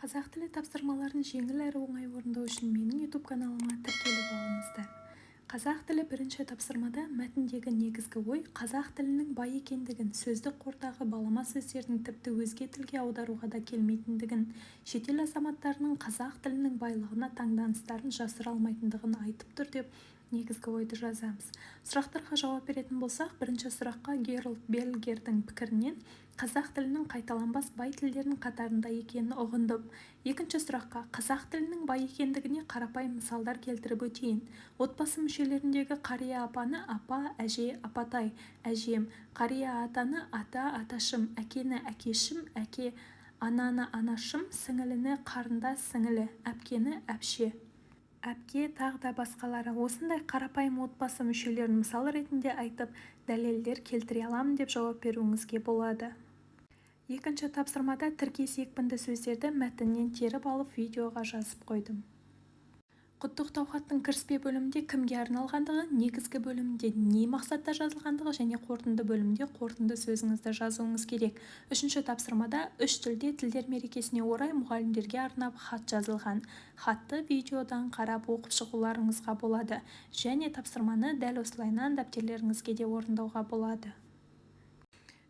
Қазақ тілі тапсырмаларын жеңіл әрі оңай орындау үшін менің YouTube каналыма тіркеліп алыңыздар. Қазақ тілі бірінші тапсырмада мәтіндегі негізгі ой қазақ тілінің бай екендігін, сөздік қордағы балама сөздердің тіпті өзге тілге аударуға да келмейтіндігін, шетел азаматтарының қазақ тілінің байлығына таңданыстарын жасыра алмайтындығын айтып тұр деп негізгі ойды жазамыз. Сұрақтарға жауап беретін болсақ, бірінші сұраққа Герольд Бельгердің пікірінен қазақ тілінің қайталанбас бай тілдердің қатарында екенін ұғындым. Екінші сұраққа қазақ тілінің бай екендігіне қарапайым мысалдар келтіріп өтейін. Отбасы мүшелеріндегі қария апаны апа, әже, апатай, әжем, қария атаны ата, аташым, әкені әкешім, әке, ананы анашым, сіңіліні қарындас, сіңілі, әпкені әпше, әпке, тағы да басқалары. Осындай қарапайым отбасы мүшелерін мысал ретінде айтып, дәлелдер келтіре аламын деп жауап беруіңізге болады. Екінші тапсырмада тіркес екпінді сөздерді мәтіннен теріп алып видеоға жазып қойдым. Құттықтау хаттың кіріспе бөлімінде кімге арналғандығы, негізгі бөлімінде не мақсатта жазылғандығы және қорытынды бөлімінде қорытынды сөзіңізді жазуыңыз керек. Үшінші тапсырмада үш тілде тілдер мерекесіне орай мұғалімдерге арнап хат жазылған. Хатты видеодан қарап оқып шығуларыңызға болады. Және тапсырманы дәл осылайынан дәптерлеріңізге де орындауға болады.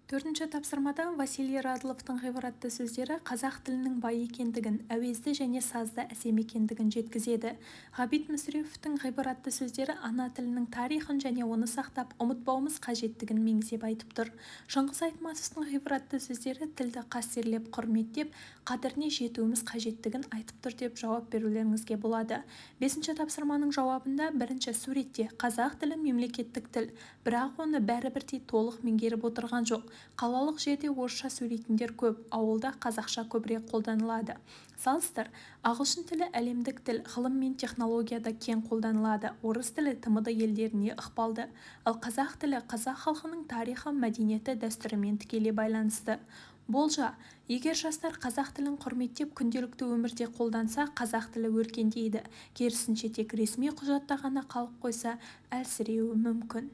Төртінші тапсырмада Василий Радловтың ғибратты сөздері қазақ тілінің бай екендігін, әуезді және сазды әсем екендігін жеткізеді. Ғабит Мүсіреповтің ғибратты сөздері ана тілінің тарихын және оны сақтап, ұмытпауымыз қажеттігін меңзеп айтып тұр. Шыңғыс Айтматовтың ғибратты сөздері тілді қастерлеп, құрметтеп, қадіріне жетуіміз қажеттігін айтып тұр деп жауап берулеріңізге болады. Бесінші тапсырманың жауабында бірінші суретте қазақ тілі мемлекеттік тіл, бірақ оны бәрібірдей толық меңгеріп отырған жоқ. Қалалық жерде орысша сөйлейтіндер көп, ауылда қазақша көбірек қолданылады. Салыстыр, ағылшын тілі әлемдік тіл, ғылым мен технологияда кең қолданылады. Орыс тілі тмд елдеріне ықпалды. Ал қазақ тілі қазақ халқының тарихы, мәдениеті, дәстүрімен тікелей байланысты. Болжа, егер жастар қазақ тілін құрметтеп күнделікті өмірде қолданса, қазақ тілі өркендейді. Керісінше тек ресми құжатта ғана қалып қойса, әлсіреуі мүмкін.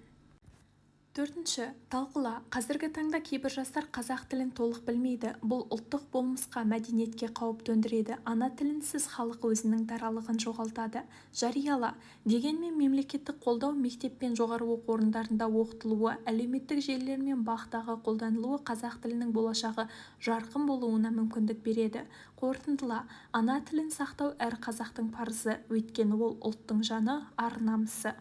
Төртінші, талқыла. Қазіргі таңда кейбір жастар қазақ тілін толық білмейді. Бұл ұлттық болмысқа, мәдениетке қауіп төндіреді. Ана тілінсіз халық өзінің даралығын жоғалтады. Жарияла. Дегенмен мемлекеттік қолдау мектеп пен жоғары оқу орындарында оқытылуы, әлеуметтік желілер мен бақтағы қолданылуы қазақ тілінің болашағы жарқын болуына мүмкіндік береді. Қорытындыла. Ана тілін сақтау әр қазақтың парызы, өйткені ол ұлттың жаны, ар-намысы.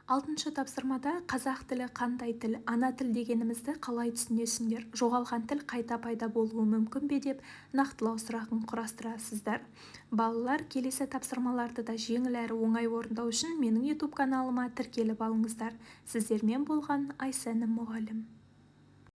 Алтыншы тапсырмада қазақ тілі қандай тіл, ана тіл дегенімізді қалай түсінесіңдер, жоғалған тіл қайта пайда болуы мүмкін бе деп нақтылау сұрағын құрастырасыздар. Балалар, келесі тапсырмаларды да жеңіл әрі оңай орындау үшін менің YouTube каналыма тіркеліп алыңыздар. Сіздермен болған Айсәнім мұғалім.